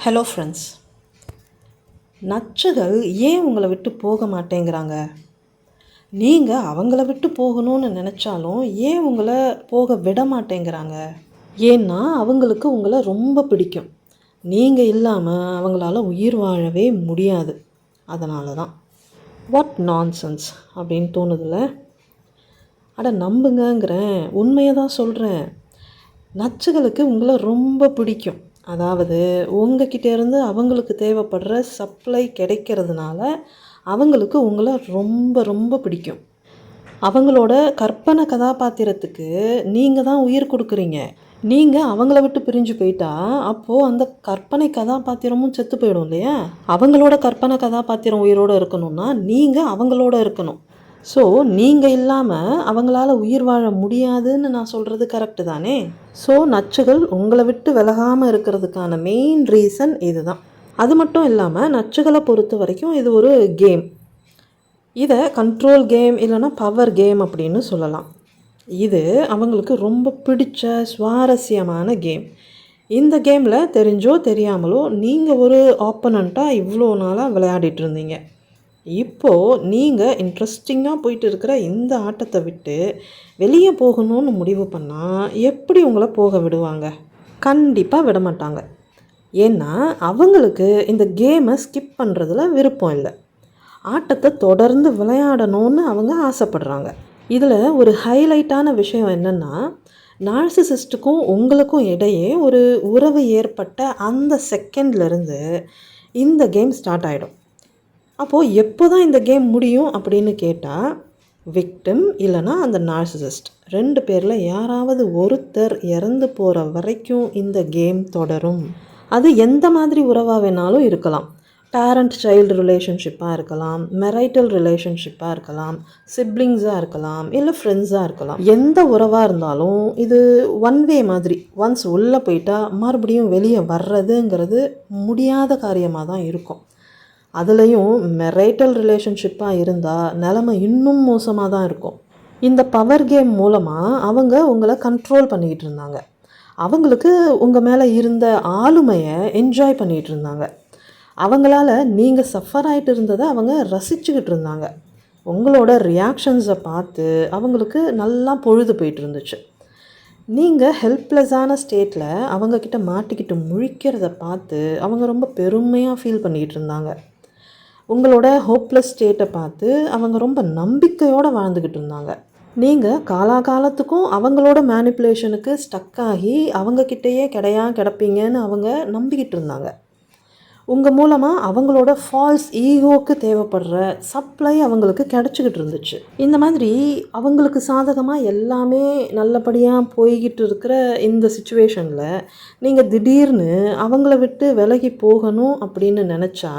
Hello friends. நச்சுகள் ஏன் உங்களை விட்டு போக மாட்டேங்கிறாங்க? நீங்கள் அவங்கள விட்டு போகணும்னு நினச்சாலும் ஏன் உங்களை போக விட மாட்டேங்கிறாங்க? ஏன்னா அவங்களுக்கு உங்களை ரொம்ப பிடிக்கும். நீங்கள் இல்லாமல் அவங்களால உயிர் வாழவே முடியாது. அதனால தான். வாட் நான்சென்ஸ் அப்படின்னு தோணுதில்ல? நம்புங்கங்கிறேன், உண்மையை தான் சொல்கிறேன். நச்சுகளுக்கு உங்களை ரொம்ப பிடிக்கும். அதாவது உங்ககிட்டேருந்து அவங்களுக்கு தேவைப்படுற சப்ளை கிடைக்கிறதுனால அவங்களுக்கு உங்களை ரொம்ப ரொம்ப பிடிக்கும். அவங்களோட கற்பனை கதாபாத்திரத்துக்கு நீங்கள் தான் உயிர் கொடுக்குறீங்க. நீங்கள் அவங்கள விட்டு பிரிஞ்சு போயிட்டா அப்போது அந்த கற்பனை கதாபாத்திரமும் செத்து போயிடும் இல்லையா? அவங்களோட கற்பனை கதாபாத்திரம் உயிரோடு இருக்கணும்னா நீங்கள் அவங்களோட இருக்கணும். ஸோ நீங்கள் இல்லாமல் அவங்களால உயிர் வாழ முடியாதுன்னு நான் சொல்கிறது கரெக்டு தானே? ஸோ நச்சுகள் உங்களை விட்டு விலகாமல் இருக்கிறதுக்கான மெயின் ரீசன் இது தான். அது மட்டும் இல்லாமல் நச்சுகளை பொறுத்த வரைக்கும் இது ஒரு கேம். இதை கண்ட்ரோல் கேம் இல்லைனா பவர் கேம் அப்படின்னு சொல்லலாம். இது அவங்களுக்கு ரொம்ப பிடிச்ச சுவாரஸ்யமான கேம். இந்த கேமில் தெரிஞ்சோ தெரியாமலோ நீங்கள் ஒரு ஆப்பனண்ட்டாக இவ்வளோ நாளாக விளையாடிட்டு இருந்தீங்க. இப்போது நீங்கள் இன்ட்ரெஸ்டிங்காக போயிட்டு இருக்கிற இந்த ஆட்டத்தை விட்டு வெளியே போகணும்னு முடிவு பண்ணால் எப்படி உங்களை போக விடுவாங்க? கண்டிப்பாக விட மாட்டாங்க. ஏன்னா அவங்களுக்கு இந்த கேமை ஸ்கிப் பண்ணுறதுல விருப்பம் இல்லை. ஆட்டத்தை தொடர்ந்து விளையாடணும்னு அவங்க ஆசைப்படுறாங்க. இதில் ஒரு ஹைலைட்டான விஷயம் என்னென்னா, நார்சிசிஸ்ட்டுக்கும் உங்களுக்கும் இடையே ஒரு உறவு ஏற்பட்ட அந்த செகண்ட்லேருந்து இந்த கேம் ஸ்டார்ட் ஆகிடும். அப்போது எப்போ தான் இந்த கேம் முடியும் அப்படின்னு கேட்டால், விக்டிம் இல்லைனா அந்த நார்சிசிஸ்ட் 2 பேரில் யாராவது ஒருத்தர் இறந்து போகிற வரைக்கும் இந்த கேம் தொடரும். அது எந்த மாதிரி உறவாக வேணாலும் இருக்கலாம். பேரண்ட் சைல்டு ரிலேஷன்ஷிப்பாக இருக்கலாம், மெரைட்டல் ரிலேஷன்ஷிப்பாக இருக்கலாம், சிப்ளிங்ஸாக இருக்கலாம், இல்லை ஃப்ரெண்ட்ஸாக இருக்கலாம். எந்த உறவாக இருந்தாலும் இது ஒன் வே மாதிரி. ஒன்ஸ் உள்ளே போயிட்டால் மறுபடியும் வெளியே வர்றதுங்கிறது முடியாத காரியமாக தான் இருக்கும். அதுலேயும் மெரைட்டல் ரிலேஷன்ஷிப்பாக இருந்தால் நிலைமை இன்னும் மோசமாக தான் இருக்கும். இந்த பவர் கேம் மூலமாக அவங்க உங்களை கண்ட்ரோல் பண்ணிக்கிட்டு இருந்தாங்க. அவங்களுக்கு உங்கள் மேலே இருந்த ஆளுமையை என்ஜாய் பண்ணிகிட்டு இருந்தாங்க. அவங்களால நீங்கள் சஃபர் ஆகிட்டு இருந்ததை அவங்க ரசிச்சுக்கிட்டு இருந்தாங்க. உங்களோட ரியாக்ஷன்ஸை பார்த்து அவங்களுக்கு நல்லா பொழுது போயிட்டு இருந்துச்சு. நீங்கள் ஹெல்ப்லெஸ்ஸான ஸ்டேட்டில் அவங்கக்கிட்ட மாட்டிக்கிட்டு முழிக்கிறத பார்த்து அவங்க ரொம்ப பெருமையாக ஃபீல் பண்ணிக்கிட்டு இருந்தாங்க. உங்களோட ஹோப்லெஸ் ஸ்டேட்டை பார்த்து அவங்க ரொம்ப நம்பிக்கையோடு வாழ்ந்துக்கிட்டு இருந்தாங்க. நீங்கள் காலாகாலத்துக்கும் அவங்களோட மேனிப்புலேஷனுக்கு ஸ்டக் ஆகி அவங்கக்கிட்டேயே கிடப்பீங்கன்னு அவங்க நம்பிக்கிட்டு இருந்தாங்க. உங்கள் மூலமாக அவங்களோட ஃபால்ஸ் ஈகோக்கு தேவைப்படுற சப்ளை அவங்களுக்கு கிடச்சிக்கிட்டு இருந்துச்சு. இந்த மாதிரி அவங்களுக்கு சாதகமாக எல்லாமே நல்லபடியாக போய்கிட்டு இருக்கிற இந்த சுச்சுவேஷனில் நீங்கள் திடீர்னு அவங்கள விட்டு விலகி போகணும் அப்படின்னு நினச்சா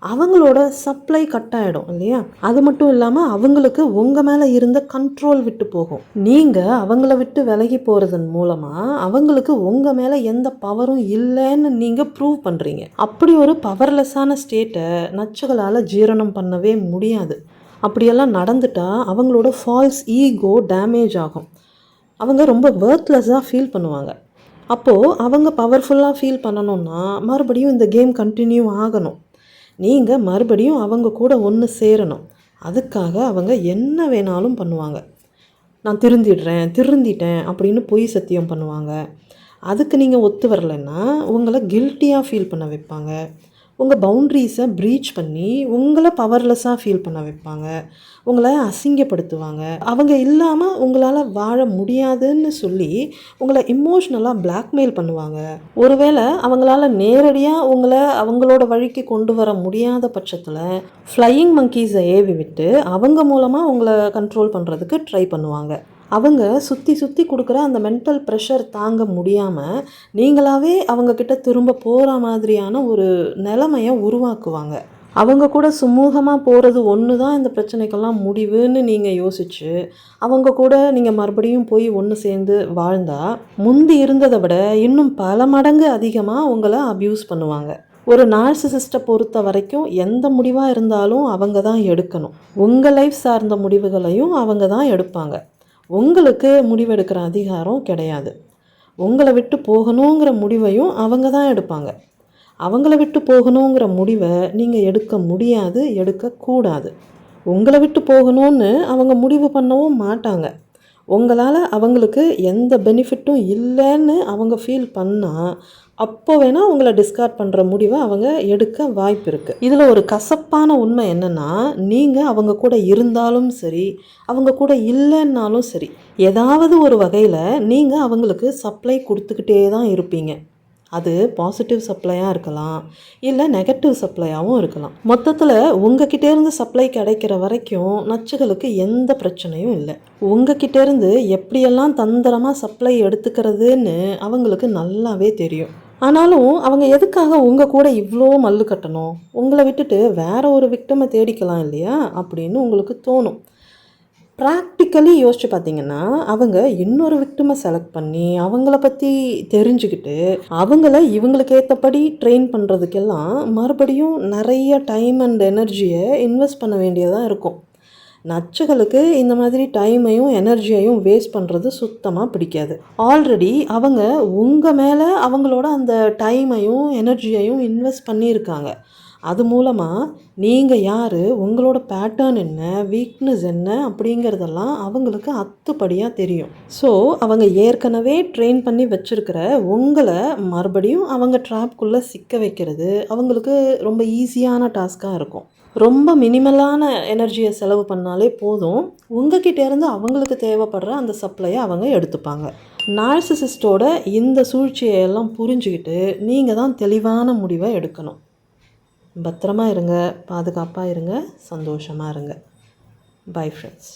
அவங்களோட சப்ளை கட் ஆகிடும் இல்லையா? அது மட்டும் இல்லாமல் அவங்களுக்கு உங்கள் மேலே இருந்த கண்ட்ரோல் விட்டு போகும். நீங்கள் அவங்கள விட்டு விலகி போகிறதன் மூலமாக அவங்களுக்கு உங்கள் மேலே எந்த பவரும் இல்லைன்னு நீங்கள் ப்ரூவ் பண்ணுறீங்க. அப்படி ஒரு பவர்லெஸ்ஸான ஸ்டேட்டை நச்சுகளால் ஜீரணம் பண்ணவே முடியாது. அப்படியெல்லாம் நடந்துட்டால் அவங்களோட ஃபால்ஸ் ஈகோ டேமேஜ் ஆகும். அவங்க ரொம்ப ஒர்த்லெஸ்ஸாக ஃபீல் பண்ணுவாங்க. அப்போது அவங்க பவர்ஃபுல்லாக ஃபீல் பண்ணணுன்னா மறுபடியும் இந்த கேம் கண்டினியூ ஆகணும். நீங்கள் மறுபடியும் அவங்க கூட ஒன்று சேரணும். அதுக்காக அவங்க என்ன வேணாலும் பண்ணுவாங்க. நான் திருந்திட்டேன் அப்படின்னு பொய் சத்தியம் பண்ணுவாங்க. அதுக்கு நீங்கள் ஒத்து வரலைன்னா உங்களை கில்ட்டியாக ஃபீல் பண்ண வைப்பாங்க. உங்கள் பவுண்ட்ரிஸை ப்ரீச் பண்ணி உங்களை பவர்லெஸ்ஸாக ஃபீல் பண்ண வைப்பாங்க. உங்களை அசிங்கப்படுத்துவாங்க. அவங்க இல்லாமல் உங்களால் வாழ முடியாதுன்னு சொல்லி உங்களை இமோஷ்னலாக பிளாக்மெயில் பண்ணுவாங்க. ஒருவேளை அவங்களால நேரடியாக உங்களை அவங்களோட வழிக்கு கொண்டு வர முடியாத பட்சத்தில் ஃப்ளையிங் மங்கீஸை ஏவி விட்டு அவங்க மூலமாக உங்களை கண்ட்ரோல் பண்ணுறதுக்கு ட்ரை பண்ணுவாங்க. அவங்க சுற்றி கொடுக்குற அந்த மென்டல் ப்ரெஷர் தாங்க முடியாமல் நீங்களாவே அவங்கக்கிட்ட திரும்ப போகிற மாதிரியான ஒரு நிலைமையை உருவாக்குவாங்க. அவங்க கூட சுமூகமாக போகிறது ஒன்று தான் இந்த பிரச்சனைக்கெல்லாம் முடிவுன்னு நீங்கள் யோசித்து அவங்க கூட நீங்கள் மறுபடியும் போய் ஒன்று சேர்ந்து வாழ்ந்தால் முந்தி இருந்ததை விட இன்னும் பல மடங்கு அதிகமாக உங்களை அப்யூஸ் பண்ணுவாங்க. ஒரு நார்சிசிஸ்ட்டை பொறுத்த வரைக்கும் எந்த முடிவாக இருந்தாலும் அவங்க தான் எடுக்கணும். உங்கள் லைஃப் சார்ந்த முடிவுகளையும் அவங்க தான் எடுப்பாங்க. உங்களுக்கு முடிவெடுக்கிற அதிகாரம் கிடையாது. உங்களை விட்டு போகணுங்கிற முடிவையும் அவங்க தான் எடுப்பாங்க. அவங்கள விட்டு போகணுங்கிற முடிவை நீங்கள் எடுக்க முடியாது, எடுக்கக்கூடாது. உங்களை விட்டு போகணும்னு அவங்க முடிவு பண்ணவும் மாட்டாங்க. உங்களால் அவங்களுக்கு எந்த பெனிஃபிட்டும் இல்லைன்னு அவங்க ஃபீல் பண்ணால் அப்போ வேணால் உங்களை டிஸ்கார்ட் பண்ணுற முடிவை அவங்க எடுக்க வாய்ப்பு இருக்குது. இதில் ஒரு கசப்பான உண்மை என்னென்னா, நீங்கள் அவங்க கூட இருந்தாலும் சரி, அவங்க கூட இல்லைன்னாலும் சரி, ஏதாவது ஒரு வகையில் நீங்கள் அவங்களுக்கு சப்ளை கொடுத்துக்கிட்டே தான் இருப்பீங்க. அது பாசிட்டிவ் சப்ளையாக இருக்கலாம், இல்லை நெகட்டிவ் சப்ளையாகவும் இருக்கலாம். மொத்தத்தில் உங்ககிட்டேருந்து சப்ளை கிடைக்கிற வரைக்கும் நச்சுகளுக்கு எந்த பிரச்சனையும் இல்லை. உங்ககிட்டேருந்து எப்படியெல்லாம் தந்திரமாக சப்ளை எடுத்துக்கிறதுன்னு அவங்களுக்கு நல்லாவே தெரியும். ஆனாலும் அவங்க எதுக்காக உங்கள் கூட இவ்வளோ மல்லு கட்டணும்? உங்களை விட்டுட்டு வேற ஒரு விக்டிமை தேடிக்கலாம் இல்லையா அப்படின்னு உங்களுக்கு தோணும். ப்ராக்டிக்கலி யோசிச்சு பார்த்தீங்கன்னா, அவங்க இன்னொரு விக்டிமை செலக்ட் பண்ணி அவங்கள பற்றி தெரிஞ்சுக்கிட்டு அவங்கள இவங்களுக்கு ஏற்றபடி ட்ரெயின் பண்ணுறதுக்கெல்லாம் மறுபடியும் நிறைய டைம் அண்ட் எனர்ஜியை இன்வெஸ்ட் பண்ண வேண்டியதாக இருக்கும். நச்சுகளுக்கு இந்த மாதிரி டைமையும் எனர்ஜியையும் வேஸ்ட் பண்ணுறது சுத்தமாக பிடிக்காது. ஆல்ரெடி அவங்க உங்கள் மேலே அவங்களோட அந்த டைமையும் எனர்ஜியையும் இன்வெஸ்ட் பண்ணியிருக்காங்க. அது மூலமாக நீங்கள் யார், உங்களோட பேட்டர்ன் என்ன, வீக்னஸ் என்ன அப்படிங்கிறதெல்லாம் அவங்களுக்கு அத்துப்படியாக தெரியும். ஸோ அவங்க ஏற்கனவே ட்ரெயின் பண்ணி வச்சுருக்கிற உங்களை மறுபடியும் அவங்க ட்ராப்குள்ளே சிக்க வைக்கிறது அவங்களுக்கு ரொம்ப ஈஸியான டாஸ்க்காக இருக்கும். ரொம்ப மினிமலான எனர்ஜியை செலவு பண்ணாலே போதும், உங்ககிட்டேருந்து அவங்களுக்கு தேவைப்படுற அந்த சப்ளையை அவங்க எடுத்துப்பாங்க. நார்சிசிஸ்டோட இந்த சூழ்ச்சியெல்லாம் புரிஞ்சுக்கிட்டு நீங்கள் தான் தெளிவான முடிவை எடுக்கணும். பத்திரமா இருங்க, பாதுகாப்பாக இருங்க, சந்தோஷமாக இருங்க. Bye friends.